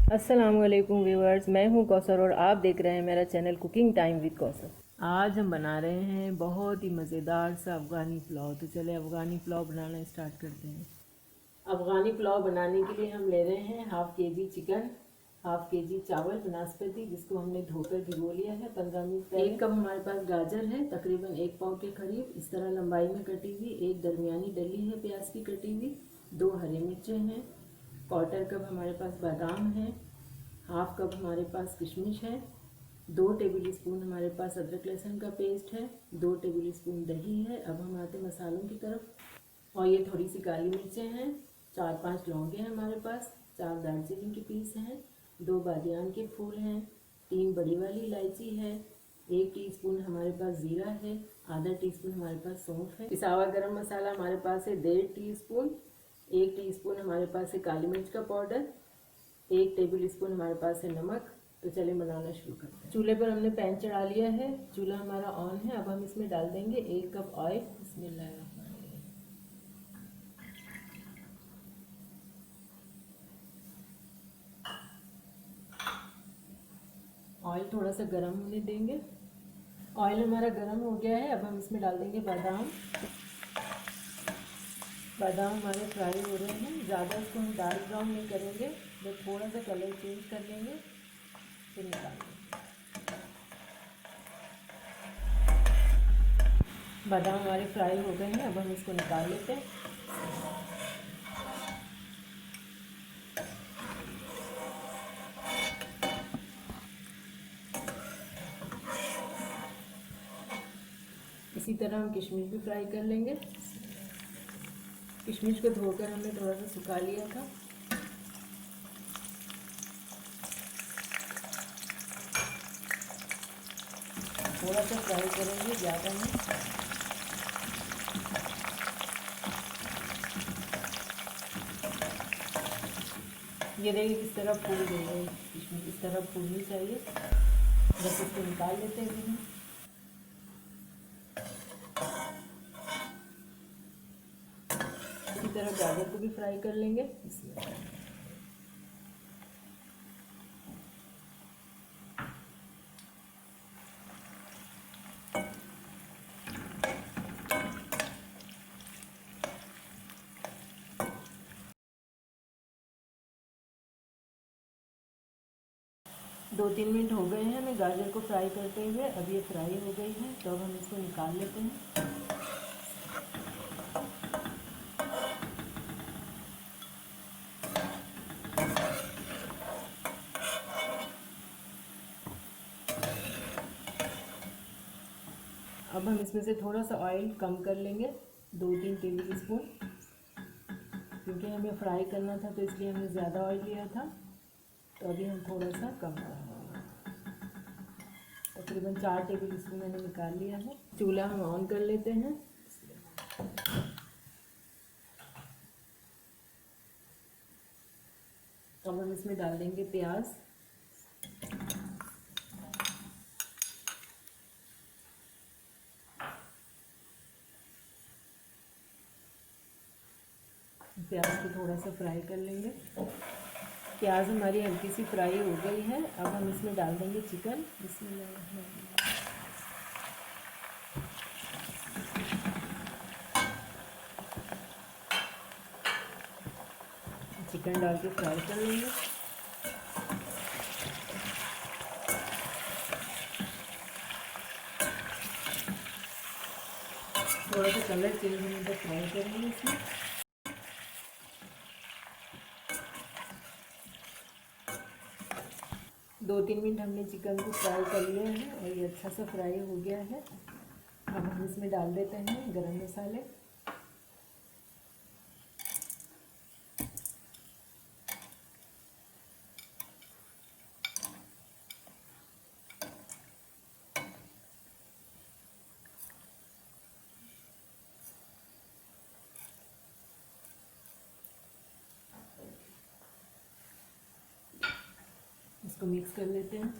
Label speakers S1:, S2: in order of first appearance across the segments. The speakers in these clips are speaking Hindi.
S1: अस्सलामुअलैकुम व्यूअर्स, मैं हूं कौसर और आप देख रहे हैं मेरा channel cooking time with Kausar. आज हम बना रहे हैं बहुत ही मज़ेदार सा अफ़गानी पुलाव। तो चले अफ़गानी पुलाव बनाना स्टार्ट करते हैं। अफ़गानी पुलाव बनाने के लिए हम ले रहे हैं हाफ़ के जी चिकन, हाफ़ के जी चावल नाशपाती जिसको हमने धोकर भिगो लिया है 15 मिनट पहले। 1 कप हमारे पास गाजर है, तकरीबन 1 पाव के करीब इस तरह लंबाई में कटी हुई। एक दरमियानी डली है प्याज की कटी हुई। 2 हरी मिर्चें हैं। 1/4 कप हमारे पास बादाम है। हाफ कप हमारे पास किशमिश है। 2 टेबल स्पून हमारे पास अदरक लहसुन का पेस्ट है। 2 टेबल स्पून दही है। अब हम आते मसालों की तरफ। और ये थोड़ी सी काली मिर्चें हैं। 4-5 लौंगे हैं हमारे पास। 4 दालचीनी के पीस हैं। 2 बादियान के फूल हैं। 3 बड़ी वाली इलायची है। 1 टीस्पून हमारे पास ज़ीरा है। आधा टीस्पून हमारे पास सौंफ है। पिसा हुआ गरम मसाला हमारे पास है 1.5 टीस्पून। 1 टीस्पून हमारे पास है काली मिर्च का पाउडर। 1 टेबल स्पून हमारे पास है नमक। तो चलिए बनाना शुरू करते हैं। चूल्हे पर हमने पैन चढ़ा लिया है, चूल्हा हमारा ऑन है। अब हम इसमें डाल देंगे 1 कप ऑयल। बिस्मिल्लाहिर्रहमानिर्रहीम। ऑयल थोड़ा सा गर्म होने देंगे। ऑयल हमारा गर्म हो गया है। अब हम इसमें डाल देंगे बादाम। बादाम हमारे फ्राई हो रहे हैं। ज़्यादा इसको हम डार्क ब्राउन नहीं करेंगे, बस थोड़ा सा कलर चेंज कर लेंगे फिर निकाल देंगे। बादाम हमारे फ्राई हो गए हैं। अब हम इसको निकाल लेते हैं। इसी तरह हम किशमिश भी फ्राई कर लेंगे। किशमिश को धोकर हमने थोड़ा सा सुखा लिया था। थोड़ा सा फ्राई करेंगे, ज़्यादा नहीं। ये देखिए किस तरह फूल गई है किशमिश, इस तरह फूलनी चाहिए। बस इसको निकाल लेते हैं हम। इसी तरह गाजर को भी फ्राई कर लेंगे। इसमें 2-3 मिनट हो गए हैं हमें गाजर को फ्राई करते हुए। अब ये फ्राई हो गई है, तो अब हम इसको निकाल लेते हैं। अब हम इसमें से थोड़ा सा ऑयल कम कर लेंगे, 2-3 टेबल स्पून, क्योंकि हमें फ्राई करना था तो इसलिए हमने ज़्यादा ऑयल लिया था। तो अभी हम थोड़ा सा कम करेंगे। तकरीबन 4 टेबल स्पून मैंने निकाल लिया है। चूल्हा हम ऑन कर लेते हैं। अब हम इसमें डाल देंगे प्याज। प्याज को थोड़ा सा फ्राई कर लेंगे। प्याज हमारी हल्की सी फ्राई हो गई है। अब हम इसमें डाल देंगे चिकन। चिकन डाल के फ्राई कर लेंगे। थोड़ा सा कलर चेंज होने तक फ्राई करेंगे इसमें। 2-3 मिनट हमने चिकन को फ्राई कर लिया है और ये अच्छा सा फ्राई हो गया है। अब हम इसमें डाल देते हैं गरम मसाले। इसको मिक्स कर लेते हैं।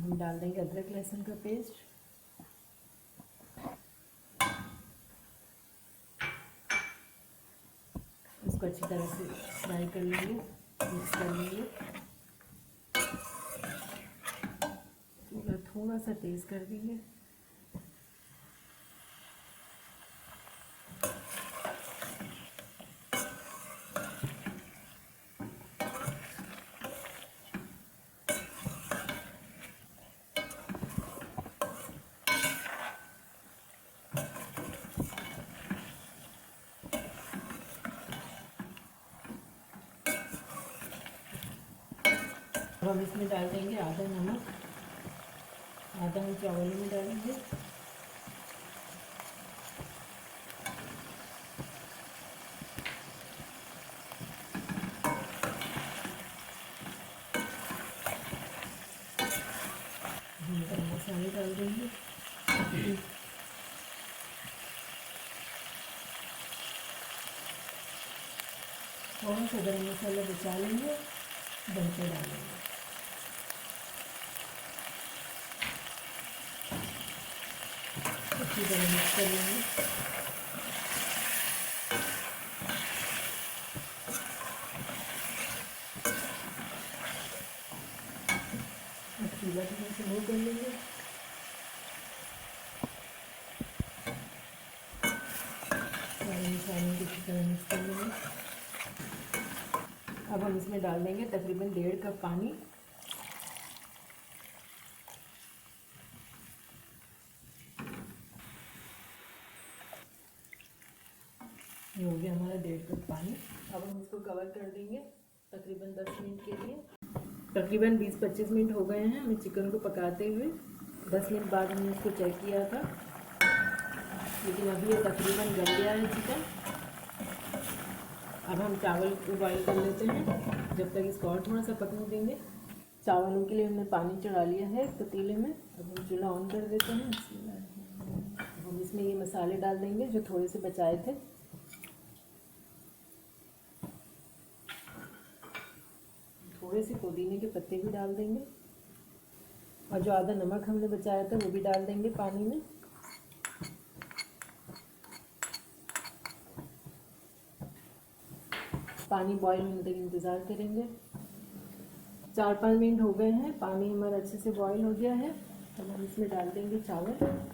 S1: हम डाल देंगे अदरक लहसुन का पेस्ट। इसको अच्छी तरह से फ्राई कर लेंगे, मिक्स कर लेंगे। थोड़ा सा तेज़ कर देंगे। अब हम इसमें डाल देंगे आधा नमक, आधा हम चावल में डालेंगे। हम गरम मसाले डाल देंगे। थोड़ा सा गरम मसाला बचा लेंगे, दम पे डालेंगे। अच्छी तरह मिक्स कर लेंगे। चूल्हा थोड़ा सा लो कर लेंगे। सारे मसालों को अच्छी तरह मिक्स कर लेंगे। अब हम इसमें डाल देंगे तकरीबन 1.5 कप पानी। ये हो गया हमारा 1.5 कप पानी। अब हम इसको कवर कर देंगे तकरीबन 10 मिनट के लिए। तकरीबन 20-25 मिनट हो गए हैं हमें चिकन को पकाते हुए। 10 मिनट बाद हमने इसको चेक किया था, लेकिन अभी ये तकरीबन गल गया है चिकन। अब हम चावल को बॉईल कर लेते हैं, जब तक इसको और थोड़ा सा पकने देंगे। चावलों के लिए हमने पानी चढ़ा लिया है पतीले में। अब हम चूल्हा ऑन कर देते हैं। हम इसमें ये मसाले डाल देंगे जो थोड़े से बचाए थे। थोड़े से पुदीने के पत्ते भी डाल देंगे, और जो आधा नमक हमने बचाया था वो भी डाल देंगे पानी में। पानी बॉईल होने तक इंतज़ार करेंगे। 4-5 मिनट हो गए हैं, पानी हमारा अच्छे से बॉईल हो गया है। अब हम इसमें डाल देंगे चावल।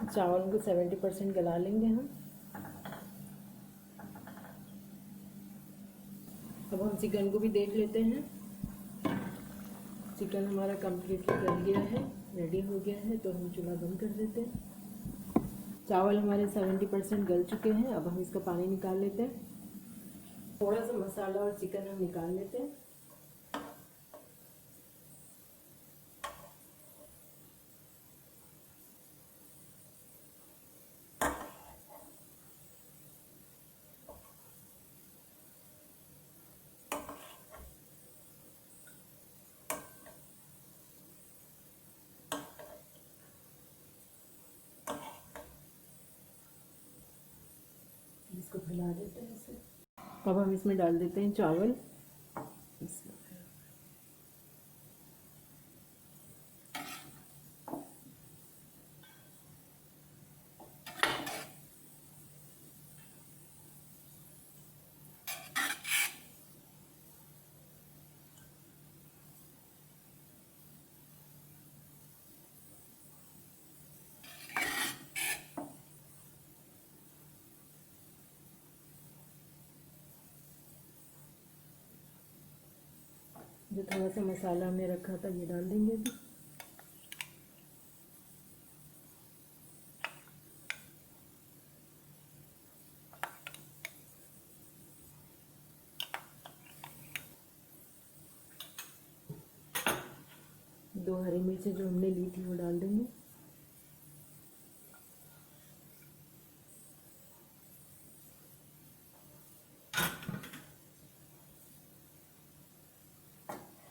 S1: चावल को 70% गला लेंगे हम। अब हम चिकन को भी देख लेते हैं। चिकन हमारा कम्प्लीटली गल गया है, रेडी हो गया है, तो हम चूल्हा बंद कर देते हैं। चावल हमारे 70% गल चुके हैं। अब हम इसका पानी निकाल लेते हैं। थोड़ा सा मसाला और चिकन हम निकाल लेते हैं। इसको फैला देते हैं इसे। अब हम इसमें डाल देते हैं चावल। जो थोड़ा सा मसाला हमने रखा था ये डाल देंगे अभी। दो हरी मिर्चें जो हमने ली थी वो डाल देंगे।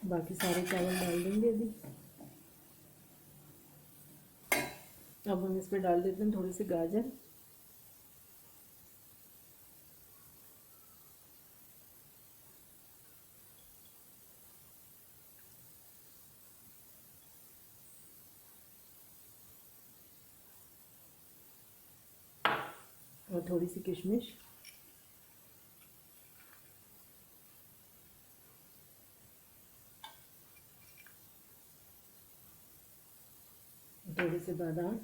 S1: बाकी सारे चावल डाल देंगे अभी। अब हम इस पर डाल देते हैं थोड़ी सी गाजर, और थोड़ी सी किशमिश, थोड़े से बादाम,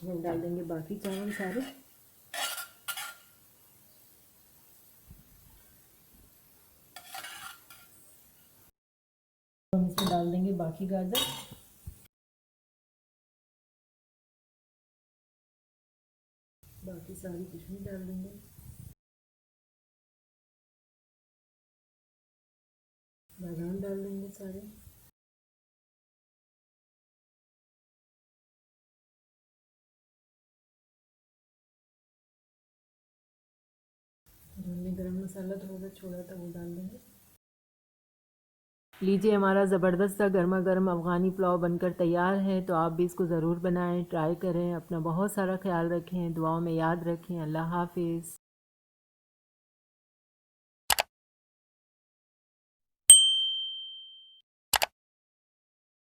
S1: हम डाल देंगे बाकी चावल सारे, हम इसमें डाल देंगे बाकी गाजर, बाकी सारी किशमिश डाल देंगे, बादाम डाल देंगे सारे, जो हमने गरम मसाला थोड़ा सा छोड़ा था वो डाल देंगे। लीजिए, हमारा ज़बरदस्त सा गर्मा गर्म अफ़गानी पुलाव बनकर तैयार है। तो आप भी इसको ज़रूर बनाएं, ट्राई करें। अपना बहुत सारा ख्याल रखें, दुआओं में याद रखें। अल्लाह हाफ़िज़।